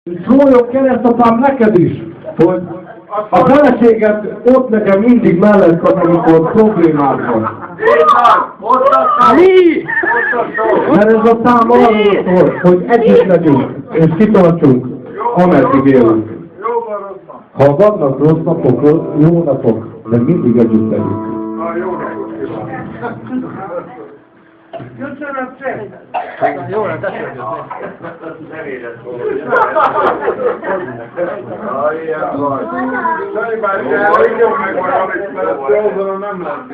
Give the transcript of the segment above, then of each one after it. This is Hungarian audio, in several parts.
Szóljon keresztapám neked is, hogy a feleséged ott nekem mindig mellett van, amikor problémák van. Mi? Mert ez a szám arról szól, hogy együtt legyünk, és kitartsunk, ameddig élünk. Ha vannak rossz napok, jó napok, de mindig együtt legyünk. Köszönöm szépen! Jó, nem teszem. Nem érett volna. Ilyen vagy. Sajnálj, jó megvan, amit mert nem lesz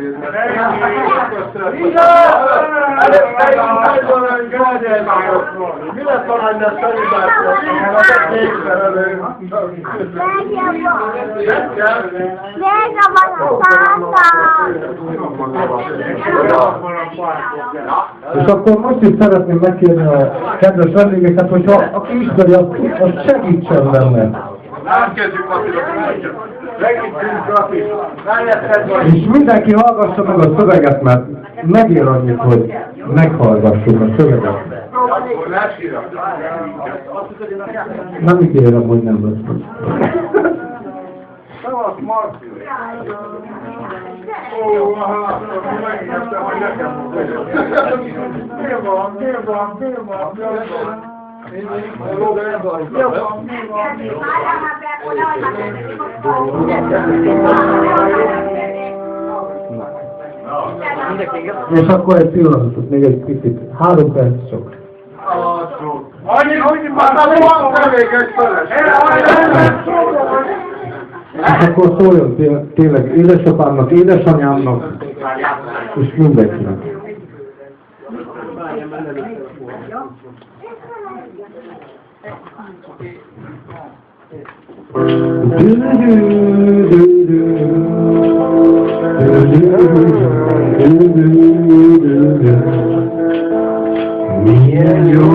mi lesz a lenne Szalibártól? Vége van a szálltán! És akkor most is szeretném megkérni a kedves vendégeket, hogyha aki ismeri, az segítsen benne. Nem kezdjük papírokat, segítünk grafit. És mindenki hallgassa meg a szöveget, mert megér annyit, hogy meghallgassuk a szöveget. Nem ígérem, hogy nem lesz. Szavasz, Marci! Ó, aha, megnyertem, hogy nekem mondja. Mi van? És akkor egy pillanatot, még egy picit. 3 perc csak. Annyi, hogy már van tevékes feles. És akkor szóljon tényleg édesapámnak, édesanyámnak, és mindenkinek. Milyen jó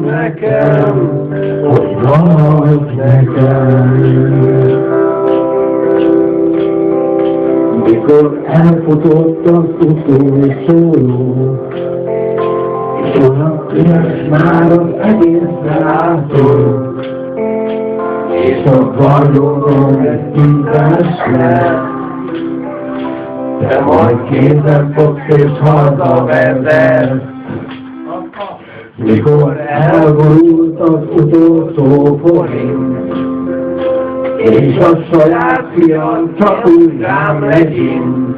nekem, hogy vagy nekem. Mikor elfutott az utolsó, és olyan üres már az egész látom, és a vagyonom egy tízes lett. Te majd kézen fogsz és hazavezet, mikor elborult az utolsó forint, és a saját fiam csak úgy rám legyint.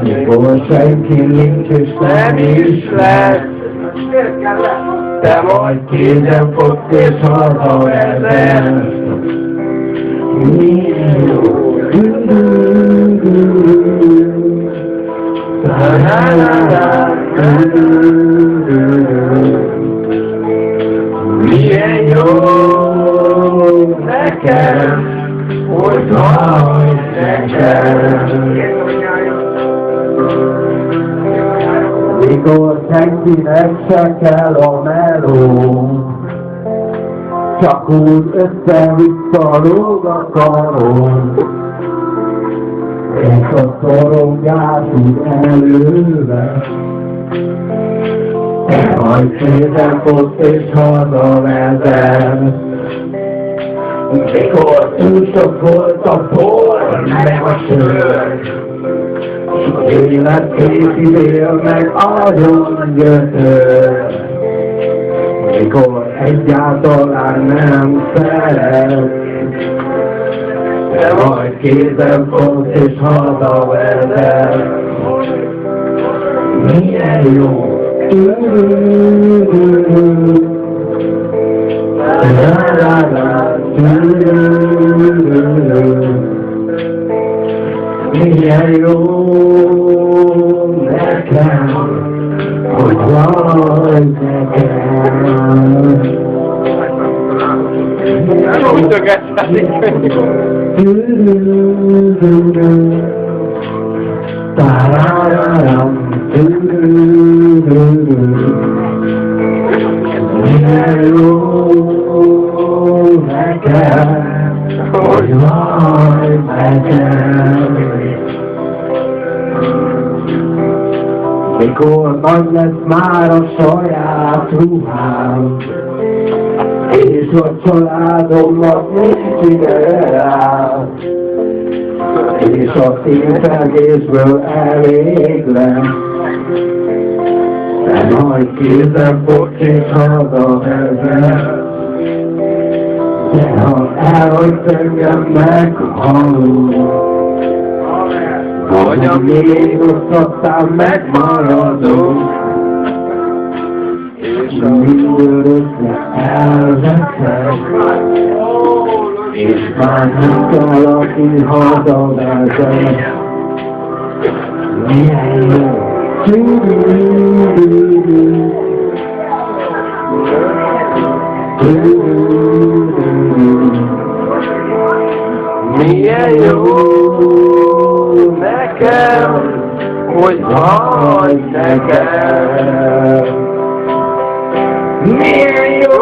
Mikor senki nincs és nem is lesz, te majd kézen fogsz és hazavezet. Milyen jó! Milyen jó nekem, hogy vagy nekem. Mikor senkinek se kell a meló, csak úgy össze-vissza lóg a karom, és a szorongás úgy elővesz. Te majd kézen fogsz és hazavezet. Mikor túl sok volt a bor, meg a sör, s az élet két idél meg agyon gyötör. Mikor egyáltalán nem szeret, te majd kézen fogsz és hazavezet. Milyen jó! Milyen jó nekem, hogy vagy nekem. Milyen jó nekem, hogy vagy nekem. Mikor nagy lesz már a saját ruhám, és a családomnak nincs ide rá, és az egészből elég lesz. De majd kézzel bocsész haza ezzel, de ha elhagysz engem meghalunk, vagy a még osztattál megmaradunk, és mindörökre elveszek, és már nem kell, aki hazavezet. Milyen jó! Milyen jó nekem, hogy hagyd nekem. Milyen jó,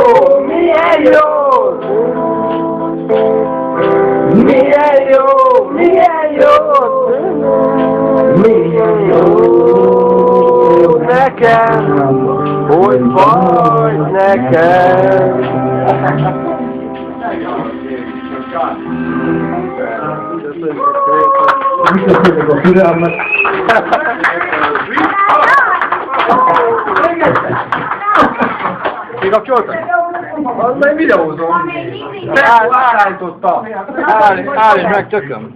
milyen jó, milyen jó, milyen jó, milyen jó nekem, hogy vagy nekem. Köszönjük a türelmet. Még a költök? Az majd videózom. Állítottam. Állj meg, tököm.